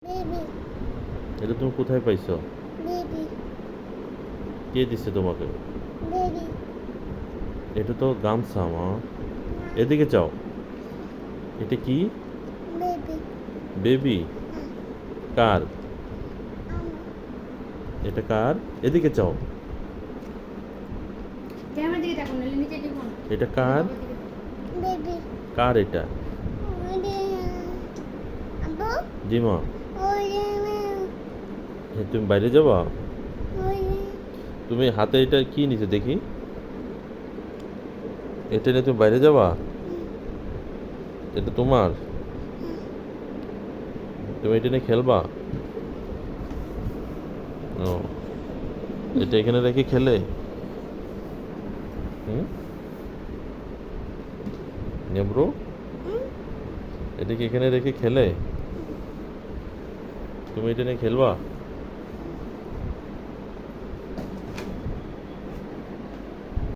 Baby এটা তুমি কোথায় পাইছো? বেবি কে দিছে তোমাকে? বেবি এটা তো গামছা মা। এদিকে চাও। এটা কি? Baby baby? কার? আমার এটা কার? এদিকে চাও। ক্যামেরার দিকে তাকান নাহলে নিচে দেখুন। এটা কার? বেবি কার এটা? ওরে আব্বু জি মা। ওরে তুমি বাইরে যাবা? ওরে তুমি হাতে এটা কি নিতে দেখি? এটা নিয়ে তুমি বাইরে যাবা? এটা তোমার? তুমি এটা নিয়ে খেলবা? ও, এটা এখানে রেখে খেলে? হুম, নেব্রো, এটা কি এখানে রেখে খেলে? তুমি এটা নিয়ে খেলবা?